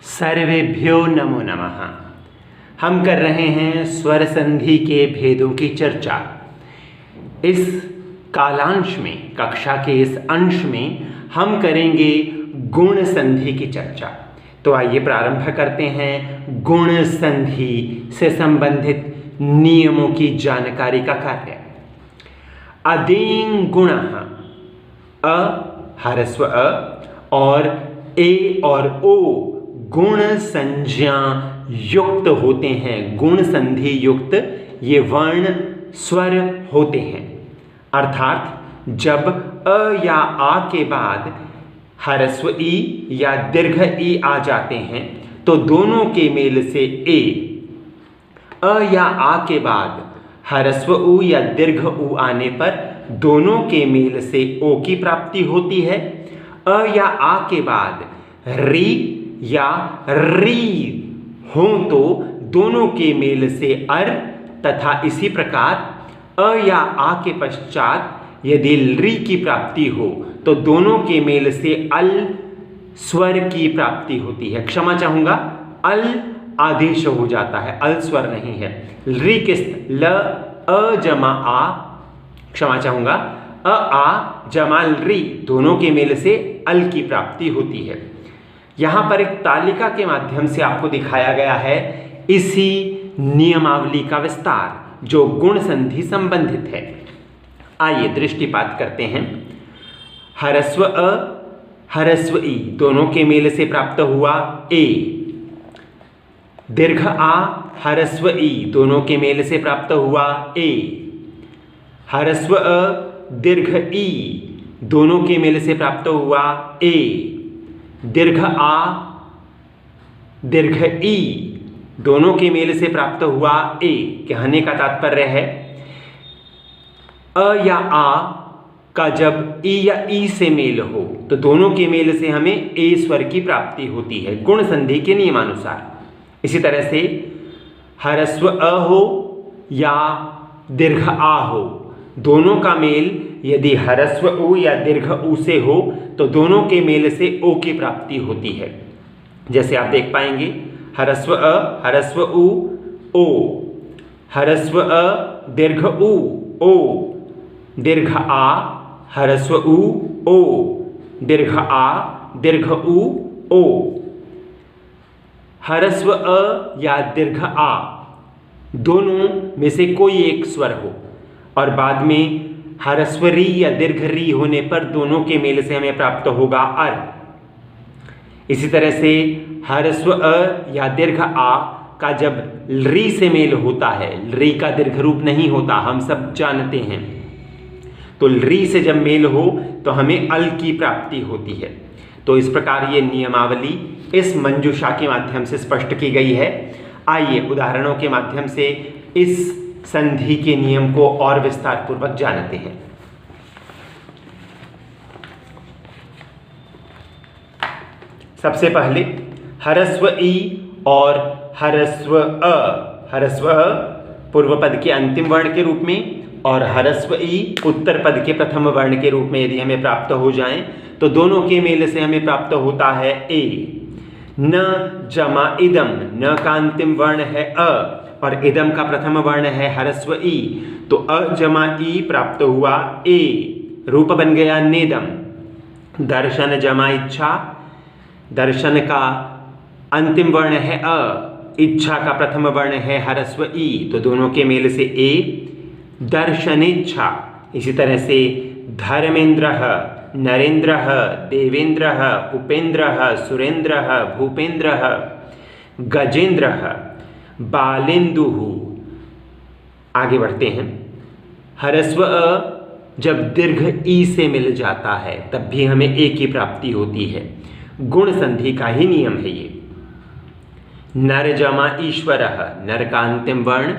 सर्वेभ्यो नमो नमः। हम कर रहे हैं स्वर संधि के भेदों की चर्चा। इस कालांश में, कक्षा के इस अंश में हम करेंगे गुण संधि की चर्चा। तो आइए प्रारंभ करते हैं गुण संधि से संबंधित नियमों की जानकारी का कार्य। अदें गुणः, अ ह्रस्व अ और ए और ओ गुण संज्ञा युक्त होते हैं। गुण संधि युक्त ये वर्ण स्वर होते हैं। अर्थात जब अ या आ के बाद ह्रस्व ई या दीर्घ ई आ जाते हैं तो दोनों के मेल से ए, अ या आ के बाद ह्रस्व उ या दीर्घ उ आने पर दोनों के मेल से ओ की प्राप्ति होती है। अ या आ के बाद री या री हो तो दोनों के मेल से अर, तथा इसी प्रकार अ या आ के पश्चात यदि री की प्राप्ति हो तो दोनों के मेल से अल स्वर की प्राप्ति होती है। क्षमा चाहूंगा, अल आदेश हो जाता है, अल स्वर नहीं है। री किस्त ल अ जमा आ, क्षमा चाहूंगा, अ आ जमा री दोनों के मेल से अल की प्राप्ति होती है। यहां पर एक तालिका के माध्यम से आपको दिखाया गया है इसी नियमावली का विस्तार जो गुण संधि संबंधित है। आइए दृष्टिपात करते हैं। ह्रस्व अ ह्रस्व ई दोनों के मेल से प्राप्त हुआ ए, दीर्घ आ ह्रस्व ई दोनों के मेल से प्राप्त हुआ ए, ह्रस्व अ दीर्घ ई दोनों के मेल से प्राप्त हुआ ए, दीर्घ आ दीर्घ ई दोनों के मेल से प्राप्त हुआ ए। कहने का तात्पर्य है अ या आ का जब ई या ई से मेल हो तो दोनों के मेल से हमें ए स्वर की प्राप्ति होती है गुण संधि के नियमानुसार। इसी तरह से ह्रस्व अ हो या दीर्घ आ हो, दोनों का मेल यदि ह्रस्व उ या दीर्घ उ से हो तो दोनों के मेल से ओ की प्राप्ति होती है। जैसे आप देख पाएंगे ह्रस्व अ ह्रस्व उ ओ, ह्रस्व अ दीर्घ उ ओ, दीर्घ आ ह्रस्व उ ओ, दीर्घ आ दीर्घ उ ओ। ह्रस्व अ या दीर्घ आ दोनों में से कोई एक स्वर हो और बाद में ह्रस्व री या दीर्घ री होने पर दोनों के मेल से हमें प्राप्त होगा अर। इसी तरह से ह्रस्व अ या दीर्घ आ का जब री से मेल होता है, री का दीर्घ रूप नहीं होता, हम सब जानते हैं, तो री से जब मेल हो तो हमें अल की प्राप्ति होती है। तो इस प्रकार ये नियमावली इस मंजूषा के माध्यम से स्पष्ट की गई है। आइए उदाहरणों के माध्यम से इस संधि के नियम को और विस्तार पूर्वक जानते हैं। सबसे पहले ह्रस्व ई और ह्रस्व अ, ह्रस्व अ पूर्व पद के अंतिम वर्ण के रूप में और ह्रस्व ई उत्तर पद के प्रथम वर्ण के रूप में यदि हमें प्राप्त हो जाएं तो दोनों के मेल से हमें प्राप्त होता है ए। न जमा इदम, न का अंतिम वर्ण है अ और इदम का प्रथम वर्ण है ह्रस्व ई, तो अ जमा ई प्राप्त हुआ ए, रूप बन गया नेदम। दर्शन जमा इच्छा, दर्शन का अंतिम वर्ण है अ, इच्छा का प्रथम वर्ण है ह्रस्व ई, तो दोनों के मेल से ए, दर्शनेच्छा। इसी तरह से धर्मेन्द्रः, नरेन्द्रः, देवेन्द्रः, उपेन्द्रः, सुरेन्द्रः, भूपेन्द्रः, गजेन्द्रः, बालेन्दुः। आगे बढ़ते हैं। ह्रस्व अ जब दीर्घ ई से मिल जाता है तब भी हमें ए की प्राप्ति होती है। गुण संधि का ही नियम है ये। नर जमा ईश्वरः, नर का अंतिम वर्ण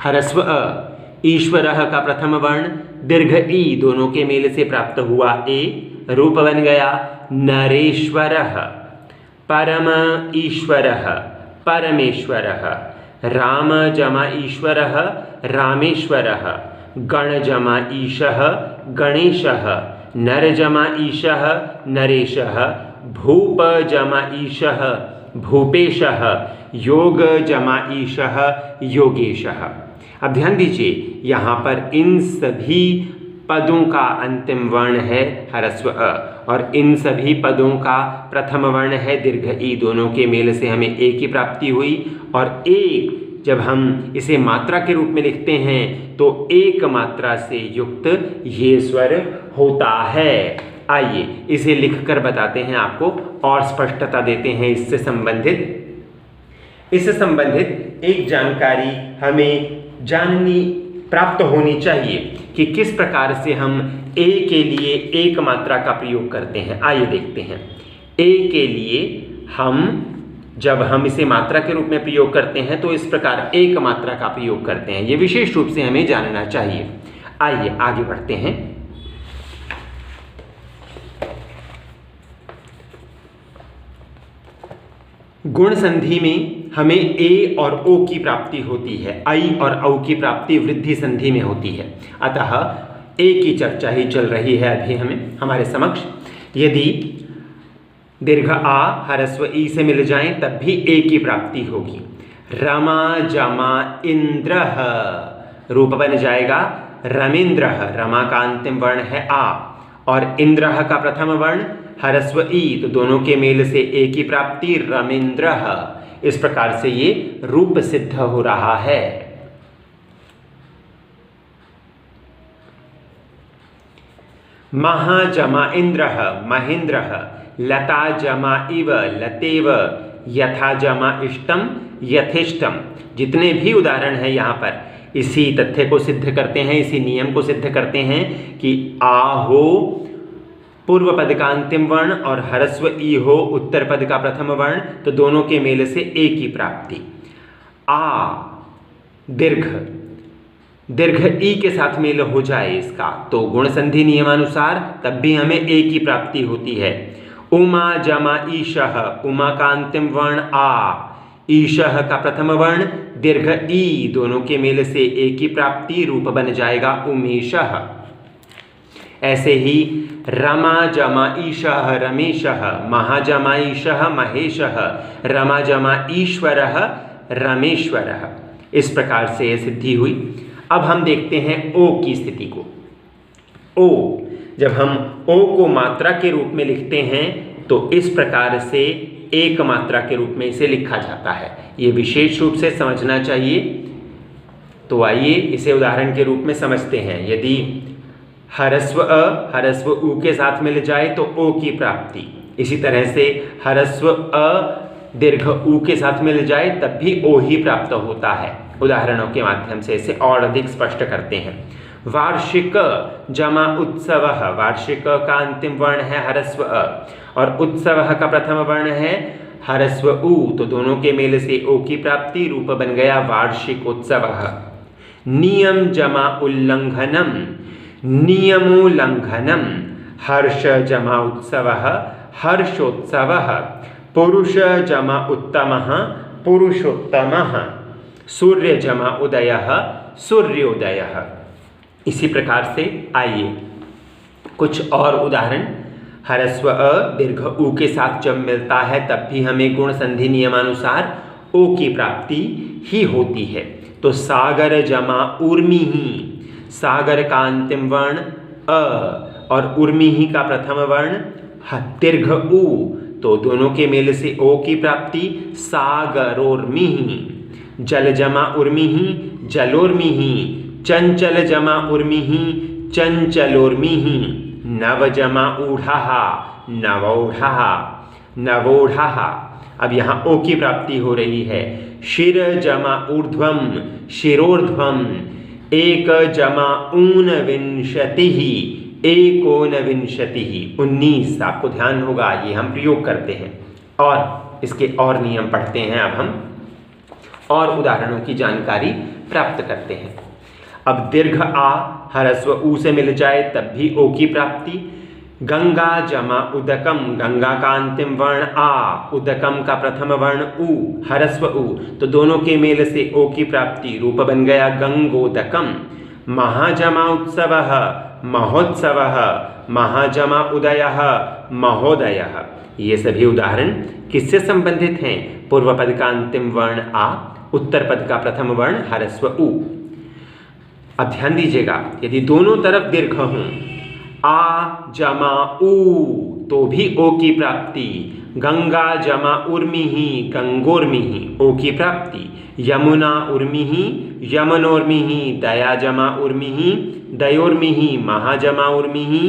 ह्रस्व अ, ईश्वरः का प्रथम वर्ण दीर्घ ई, दोनों के मेल से प्राप्त हुआ ए, रूप बन गया नरेश्वरः। परम ईश्वरः, परमेश्वरः। राम जमा ईश्वरः, रामेश्वरः। गण जमा ईशः, गणेशः। नर जमा ईशः, नरेशः। भूप जमा ईशः भूपेशः, योग जमा ईशः योगेशः। अब ध्यान दीजिए, यहाँ पर इन सभी पदों का अंतिम वर्ण है ह्रस्व अ और इन सभी पदों का प्रथम वर्ण है दीर्घ ई। दोनों के मेल से हमें एक की प्राप्ति हुई और एक जब हम इसे मात्रा के रूप में लिखते हैं तो एक मात्रा से युक्त ये स्वर होता है। आइए इसे लिखकर बताते हैं आपको और स्पष्टता देते हैं इससे संबंधित एक जानकारी हमें प्राप्त होनी चाहिए कि किस प्रकार से हम ए के लिए एक मात्रा का प्रयोग करते हैं। आइए देखते हैं। ए के लिए जब हम इसे मात्रा के रूप में प्रयोग करते हैं तो इस प्रकार एक मात्रा का प्रयोग करते हैं। ये विशेष रूप से हमें जानना चाहिए। आइए आगे बढ़ते हैं। गुण संधि में हमें ए और ओ की प्राप्ति होती है, आई और औ की प्राप्ति वृद्धि संधि में होती है। अतः ए की चर्चा ही चल रही है अभी हमारे समक्ष। यदि दीर्घ आ ह्रस्व ई से मिल जाएं तब भी ए की प्राप्ति होगी। रमा जमा इंद्रः, रूप बन जाएगा रमेंद्रः। रमा का अंतिम वर्ण है आ और इंद्रः का प्रथम वर्ण ह्रस्व ई, तो दोनों के मेल से ए की प्राप्ति रमेंद्रः। इस प्रकार से ये रूप सिद्ध हो रहा है। महा जमा इंद्रः महेंद्रः, लता जमा इव लतेव, यथा जमा इष्टम यथेष्टम। जितने भी उदाहरण हैं यहाँ पर इसी तथ्य को सिद्ध करते हैं, इसी नियम को सिद्ध करते हैं कि आ हो पूर्व पद का अंतिम वर्ण और ह्रस्व ई हो उत्तर पद का प्रथम वर्ण, तो दोनों के मेल से ए की प्राप्ति। आ दीर्घ ई के साथ मेल हो जाए इसका तो गुण संधि नियमानुसार तब भी हमें ए की प्राप्ति होती है। उमा जमा ईशः, उमा का अंतिम वर्ण आ, ईशः का प्रथम वर्ण दीर्घ ई, दोनों के मेल से ए की प्राप्ति, रूप बन जाएगा उमेशः। ऐसे ही रमा जमा ईशः रमेशः, महा जमा ईशः महेशः, रमा जमा ईश्वरः रमेश्वरः। इस प्रकार से यह सिद्धि हुई। अब हम देखते हैं ओ की स्थिति को। ओ, जब हम ओ को मात्रा के रूप में लिखते हैं तो इस प्रकार से एक मात्रा के रूप में इसे लिखा जाता है। ये विशेष रूप से समझना चाहिए। तो आइए इसे उदाहरण के रूप में समझते हैं। यदि ह्रस्व अ ह्रस्व उ के साथ मिल जाए तो ओ की प्राप्ति, इसी तरह से ह्रस्व अ दीर्घ उ के साथ मिल जाए तब भी ओ ही प्राप्त होता है। उदाहरणों के माध्यम से इसे और अधिक स्पष्ट करते हैं। वार्षिक जमा उत्सवः, वार्षिक का अंतिम वर्ण है ह्रस्व अ और उत्सवः का प्रथम वर्ण है ह्रस्व उ, तो दोनों के मेल से ओ की प्राप्ति, रूप बन गया वार्षिक उत्सवः। नियम जमा उल्लंघनम, नियमोल्लंघनम, हर्ष जमा उत्सवः हर्षोत्सवः, पुरुष जमा उत्तमः पुरुषोत्तमः, सूर्य जमा उदयः सूर्योदयः। इसी प्रकार से आइए कुछ और उदाहरण। ह्रस्व अ दीर्घ उ के साथ जब मिलता है तब भी हमें गुण संधि नियमानुसार ओ की प्राप्ति ही होती है। तो सागर जमा उर्मिहि, सागर का अंतिम वर्ण अ और उर्मिहि का प्रथम वर्ण दीर्घ उ, तो दोनों के मेल से ओ की प्राप्ति सागरोर्मिहि। जल जमा उर्मिहि जलोर्मिहि, चंचल जमा उर्मिहि चंचलोर्मिहि, नव जमा ऊढ़ः नवौढ़ः नवोढ़ः। अब यहाँ ओ की प्राप्ति हो रही है। शिर जमा ऊर्ध्वम शिरोर्ध्वम, एक जमा ऊनविंशतिः एकोनविंशतिः, 19। आपको ध्यान होगा ये हम प्रयोग करते हैं और इसके और नियम पढ़ते हैं। अब हम और उदाहरणों की जानकारी प्राप्त करते हैं। अब दीर्घ आ ह्रस्व उ से मिल जाए तब भी ओ की प्राप्ति। गंगा जमा उदकम, गंगा का अंतिम वर्ण आ, उदकम का प्रथम वर्ण उ, ह्रस्व उ, तो दोनों के मेल से ओ की प्राप्ति, रूप बन गया गंगोदकम। महाजमा उत्सवः महोत्सवः, महाजमा उदयः, महोदयः। ये सभी उदाहरण किससे संबंधित हैं? पूर्व पद का अंतिम वर्ण आ, उत्तर पद का प्रथम वर्ण ह्रस्व उ। अब ध्यान दीजिएगा, यदि दोनों तरफ दीर्घ हों, आ जमा उ, तो भी ओ की प्राप्ति। गंगा जमा उर्मिहि, गंगोर्मिहि, ओ की प्राप्ति। यमुना उर्मिहि, यमनोर्मिहि, दया जमा उर्मिहि, दयोर्मिहि, महाजमा उर्मिहि,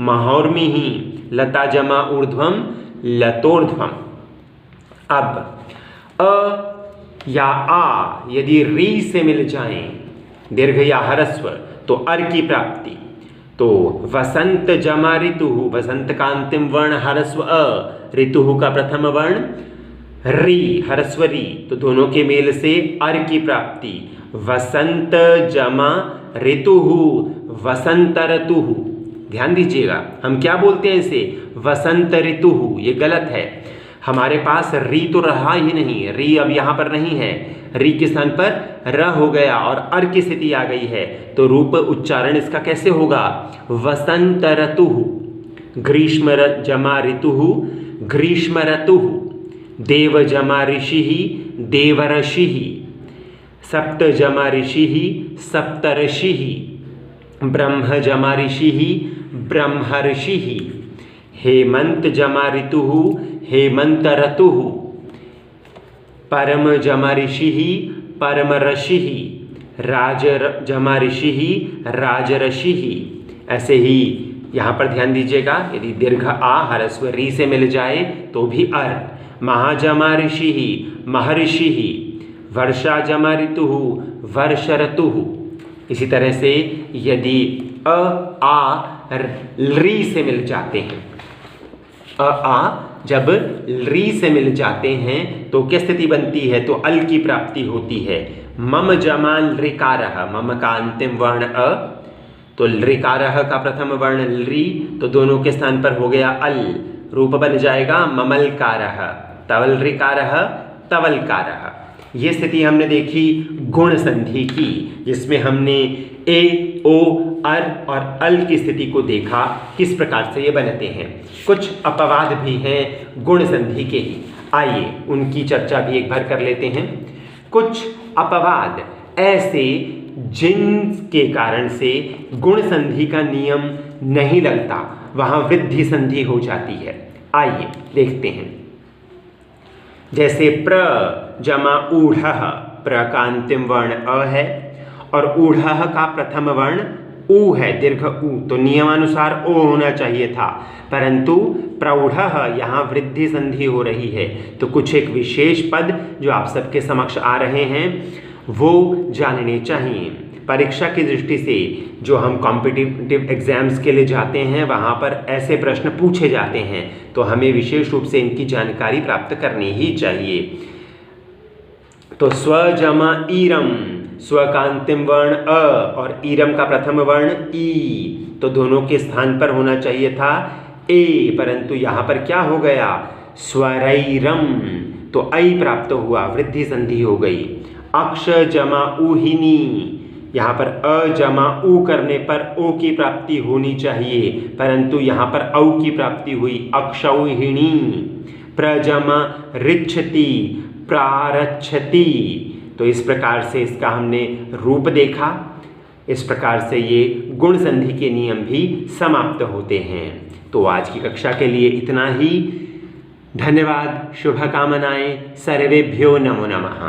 महोर्मिहि, लता जमा ऊर्ध्वम, लतोर्ध्वम। अब अ या आ यदि री से मिल जाएं, दीर्घ या ह्रस्व, तो अर की प्राप्ति। तो वसंत जमा ऋतु, वसंत का अंतिम वर्ण ह्रस्व अ, ऋतु का प्रथम वर्ण री, ह्रस्व री, तो दोनों के मेल से अर की प्राप्ति। वसंत जमा ऋतु, वसंत ऋतु। ध्यान दीजिएगा, हम क्या बोलते हैं इसे? वसंत ऋतु। ये गलत है, हमारे पास री तो रहा ही नहीं, री अब यहाँ पर नहीं है, री के स्थान पर र हो गया और अर की स्थिति आ गई है, तो रूप उच्चारण इसका कैसे होगा? वसंत ऋतु। ग्रीष्म जमा ऋतु, ग्रीष्म ऋतु। देव जमा ऋषि, देवऋषि। सप्त जमा ऋषि, सप्तऋषि। ब्रह्म जमा ऋषि, ब्रह्मऋषि। हेमंत जमा ऋतु, हेमंत ऋतु। परम जमा ऋषि, परम ऋषि। राज जमा ऋषि, राजऋषि। ऐसे ही यहाँ पर ध्यान दीजिएगा, यदि दीर्घ आ ह्रस्व री से मिल जाए तो भी अर। महाजमा ऋषि, महर्षि। वर्षा जमा ऋतु, वर्ष ऋतु। इसी तरह से यदि अ आ री से मिल जाते हैं, अ आ जब री से मिल जाते हैं तो क्या स्थिति बनती है? तो अल की प्राप्ति होती है। मम जमा ऋकारः, मम का अंतिम वर्ण अ, तो ऋकारः का प्रथम वर्ण री, तो दोनों के स्थान पर हो गया अल, रूप बन जाएगा ममलकारः। तवल ऋकारः, तवलकारः। ये स्थिति हमने देखी गुण संधि की, जिसमें हमने ए, ओ, अर और अल की स्थिति को देखा, किस प्रकार से ये बनते हैं। कुछ अपवाद भी हैं गुण संधि के ही, आइए उनकी चर्चा भी एक बार कर लेते हैं। कुछ अपवाद ऐसे जिनके कारण से गुण संधि का नियम नहीं लगता, वहां वृद्धि संधि हो जाती है। आइए देखते हैं। जैसे प्र जमा ऊढ़ः, प्र का अंतिम वर्ण अ है और ऊढ़ः का प्रथम वर्ण ऊ है, दीर्घ ऊ, तो नियमानुसार ओ होना चाहिए था, परंतु प्रौढ़ः यहाँ वृद्धि संधि हो रही है। तो कुछ एक विशेष पद जो आप सबके समक्ष आ रहे हैं वो जानने चाहिए। परीक्षा की दृष्टि से जो हम कॉम्पिटिटिव एग्जाम्स के लिए जाते हैं, वहाँ पर ऐसे प्रश्न पूछे जाते हैं, तो हमें विशेष रूप से इनकी जानकारी प्राप्त करनी ही चाहिए। तो स्व जमा ईरम, स्व का अंतिम वर्ण अ और ईरम का प्रथम वर्ण ई, तो दोनों के स्थान पर होना चाहिए था ए, परंतु यहाँ पर क्या हो गया? स्वरैरम, तो ऐ प्राप्त हुआ, वृद्धि संधि हो गई। अक्ष जमा ऊहिनी, यहाँ पर अ जमा ऊ करने पर ओ की प्राप्ति होनी चाहिए, परंतु यहाँ पर औ की प्राप्ति हुई, अक्षौहिणी। प्रजमा ऋच्छति, प्रारच्छति, तो इस प्रकार से इसका हमने रूप देखा। इस प्रकार से ये गुण संधि के नियम भी समाप्त होते हैं। तो आज की कक्षा के लिए इतना ही। धन्यवाद, शुभकामनाएं, सर्वेभ्यो नमो नमः।